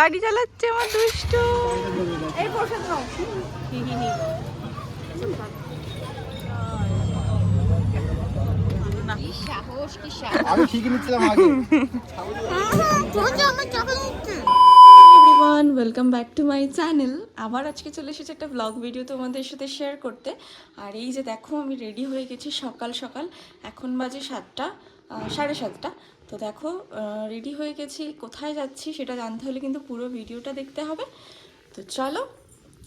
গাড়ি চালাচ্ছে আমার দুষ্টু। এই প্রসাদ নাও। কি সাহস, কি সাহস। আমি ঠিকই নিচ্ছিলাম আগে। Everyone, welcome back to my channel. আবার আজকে চলে এসেছে একটা ব্লগ ভিডিও তোমাদের সাথে শেয়ার করতে। আর এই যে দেখো, আমি রেডি হয়ে গেছি সকাল সকাল। এখন বাজে 7টা, 7:30। তো দেখো, রেডি হয়ে গেছি। কোথায় যাচ্ছি সেটা জানতে হলে কিন্তু পুরো ভিডিওটা দেখতে হবে। তো চলো,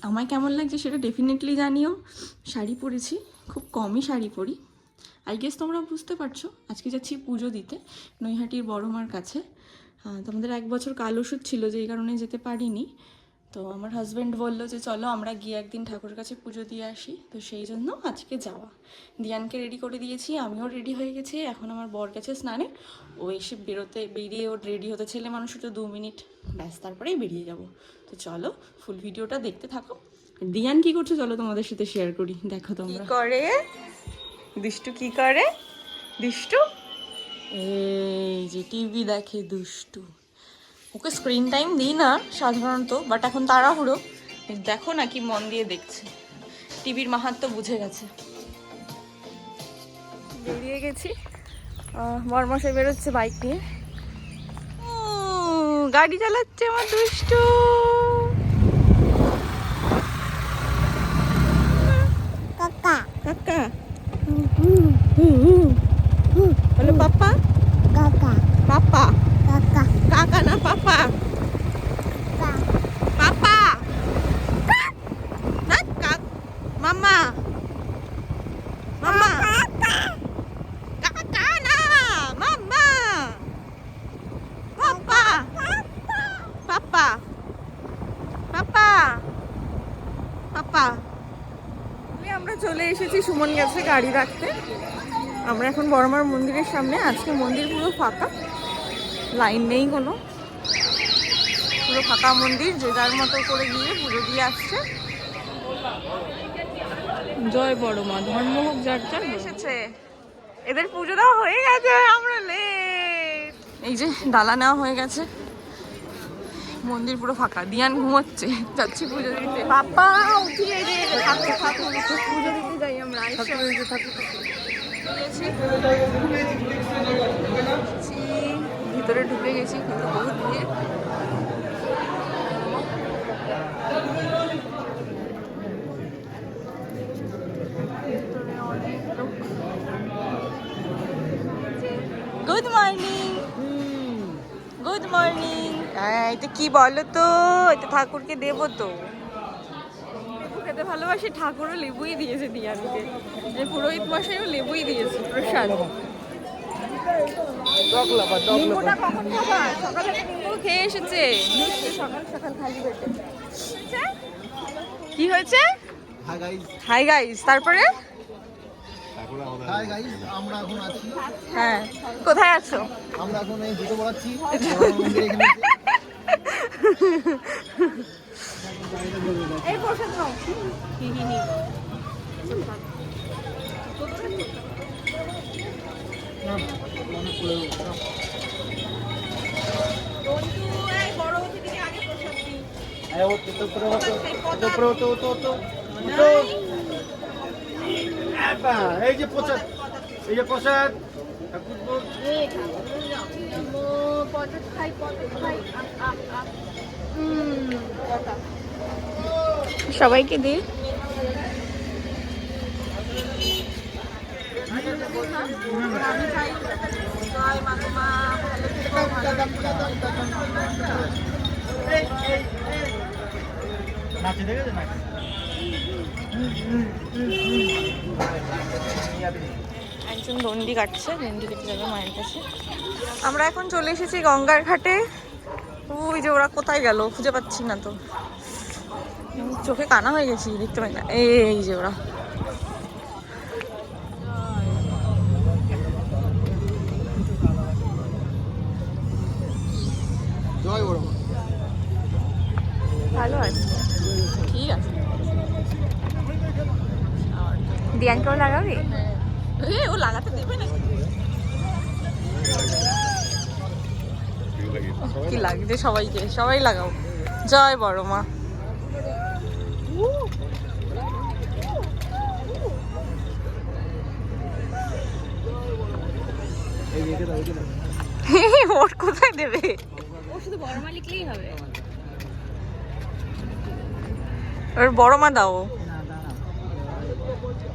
আমায় কেমন লাগছে সেটা ডেফিনেটলি জানিও। শাড়ি পরেছি, খুব কমই শাড়ি পরি। আই গেস তোমরা বুঝতে পারছো, আজকে যাচ্ছি পুজো দিতে নৈহাটির বড় মার কাছে। তোমাদের 1 বছর কাল ওষুধ ছিল, যেই কারণে যেতে পারিনি। তো আমার হাজব্যান্ড বললো যে চলো আমরা গিয়ে একদিন ঠাকুরের কাছে পুজো দিয়ে আসি। তো সেই জন্য আজকে যাওয়া। দিয়ানকে রেডি করে দিয়েছি, আমিও রেডি হয়ে গেছি। এখন আমার বর গেছে স্নানে। ও এসে বেরিয়ে ওর রেডি হতে ছেলে মানুষ তো 2 মিনিট, ব্যাস তারপরেই বেরিয়ে যাব। তো চলো, ফুল ভিডিওটা দেখতে থাকো। দিয়ান কি করছে চলো তোমাদের সাথে শেয়ার করি, দেখো তোমরা। কি করে দুষ্টু, কি করে দুষ্টু? এই যে টিভি দেখে দুষ্টু। ওকে স্ক্রিন টাইম দিই না সাধারণত, বাট এখন তাড়াহুড়ো। দেখো না কি মন দিয়ে দেখছে, টিভির মাহাত্ম্য বুঝে গেছে। বেরিয়ে গেছি, বরমশাই বেরোচ্ছে বাইক নিয়ে। গাড়ি চালাচ্ছে আমার দুষ্টু। কাকা কাকা বলো পাপা। কাকা পাপা কাকা কাকা না পাপা। পাপা না কাক মামা মামা কাকা না মামা পাপা পাপা পাপা পাপা। আমরা চলে এসেছি সুমন গেছে গাড়ি রাখতে। আমরা এখন বড়মার মন্দিরের সামনে। আজকে মন্দির পুরো ফাঁকা, লাইন নেই কোনো, পুরো ফাঁকা মন্দির। যে যার মতো করে গিয়ে পুজো দিয়ে আসছে। জয় বড় মা, ধর্ম হোক যার যার। এসেছে, এদের পুজো দেওয়া হয়ে গেছে, আমরা লেট। এই যে ডালা নেওয়া হয়ে গেছে, মন্দির পুরো ফাঁকা। দিয়ান ঘুমোচ্ছে, যাচ্ছি পুজো দিতে। বাবা উঠিয়ে দে, পুজো দিতে যাই আমরা। ভিতরে ঢুকে গেছি, কিন্তু বহুত ভিড়। Good morning, good morning. এটা কি বলো তো, এটা ঠাকুরকে দেবো তো। লেবু খেতে ভালোবাসি, ঠাকুরও লেবুই দিয়েছে দিয়ানকে। যে পুরোহিত মশাইও লেবুই দিয়েছে প্রসাদ। নিম্বুটা কখন খাবা? সকালে নিম্বু খেয়ে এসেছে, সকাল সকাল খালি পেটে। কি হয়েছে? Hi guys. তারপরে হাই গাইস, আমরা এখন আছি। হ্যাঁ, কোথায় আছো? আমরা এখন এই জুতো পরাচ্ছি। এই প্রসাদ নাও। এই যে প্রসাদ, এই যে প্রসাদ। সবাইকে দিই। একজন দণ্ডি কাটছে, দণ্ডি কেটে যাবে মায়ের কাছে। আমরা এখন চলে এসেছি গঙ্গার ঘাটে। ওই যে ওরা কোথায় গেল খুঁজে পাচ্ছি না তো, চোখে কানা হয়ে গেছি, দেখতে পাই না। এই যে ওরা। ভালো আছে, ঠিক আছে। দিয়ানকেও লাগাবি? ও লাগাতে দেবে না। ও কি লাগছে সবাইকে, সবাই লাগাও। জয় বড় মা। ওর কোথায় দেবে? ও শুধু বড় মা লিখলেই হবে। ওর বড় মা দাও।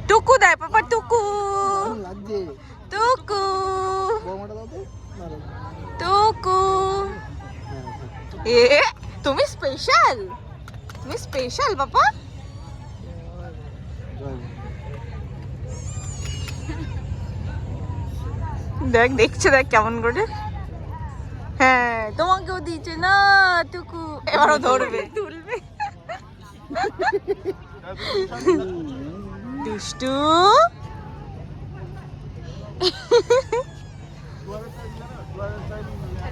টুকু দেয় পাপা, টুকু লাগছে টুকু বড়মাটা দাও তো। টুকু। এ তুমি স্পেশাল, তুমি স্পেশাল পাপা। দেখ দেখছে, দেখ কেমন করে। হ্যাঁ তোমাকেও দিচ্ছে না টুকু, এবারও ধরবে তুলবে। দুষ্টু।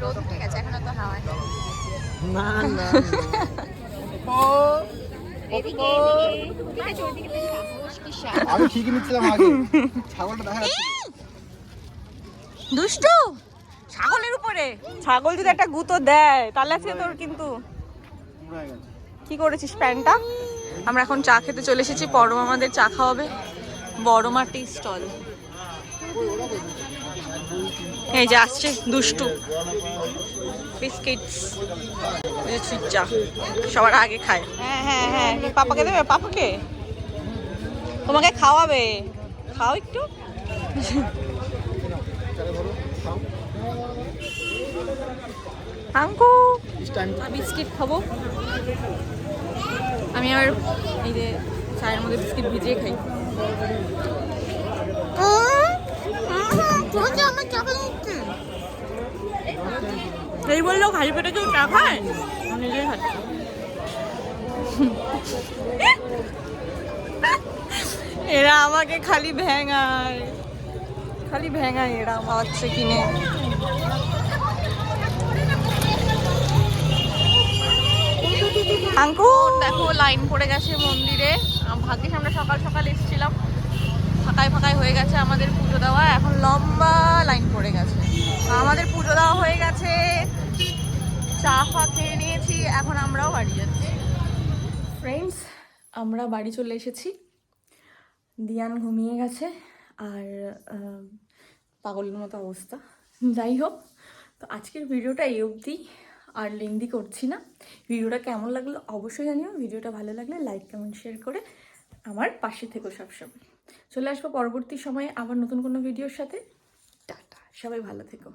রোদ উঠে গেছে, এখনো তো হাওয়া নেই। না না এদিকে দেখেছো, ওইদিকে তো সাহস কি সাহস। আমি ঠিকই নিচ্ছিলাম আগে, ছাগলটা দেখা যাচ্ছে। দুষ্টু ছাগলের উপরে। ছাগল যদি একটা গুঁতো দেয় তাহলে আজকে তোর কিন্তু পুরাই গেছে। কি করেছিস প্যান্টটা। আমরা এখন চা খেতে চলে এসেছি, বড় মামাদের চা খাওয়াবে। বড় মার টি স্টল। এই যে আসছে দুষ্টু। বিস্কিটস, সুইট চা সবার আগে খায়। হ্যাঁ হ্যাঁ হ্যাঁ, পাপাকে দেবে, পাপাকে তোমাকে খাওয়াবে, খাও একটু। আঙ্কু বিস্কিট খাবো আমি। আর এই যে চায়ের মধ্যে বিস্কিট ভিজিয়ে খাই। এই বললেও খালি পেটে কেউ চা খায়? আমি নিজেই খাচ্ছি। এরা আমাকে খালি ভেঙায়, খালি ভেঙায় এরা খাওয়াচ্ছে কিনে। আঙ্কুর দেখো লাইন পড়ে গেছে মন্দিরে। ভাগ্যিস আমরা সকাল সকাল এসেছিলাম, ফাঁকায় ফাঁকায় হয়ে গেছে আমাদের পুজো দেওয়া। এখন লম্বা লাইন পড়ে গেছে। আমাদের পুজো দেওয়া হয়ে গেছে, চা ফা খেয়ে নিয়েছি, এখন আমরাও বাড়ি যাচ্ছি। ফ্রেন্ডস আমরা বাড়ি চলে এসেছি। দিয়ান ঘুমিয়ে গেছে আর পাগলের মতো অবস্থা। যাই হোক, তো আজকের ভিডিওটা এই অবধি, আর লেন্দি করছি না। ভিডিওটা কেমন লাগলো অবশ্যই জানিও। ভিডিওটা ভালো লাগলে লাইক কমেন্ট শেয়ার করে আমার পাশে থেকো সবসময়। চলে আসবো পরবর্তী সময়ে আবার নতুন কোনো ভিডিওর সাথে। টাটা, সবাই ভালো থেকো।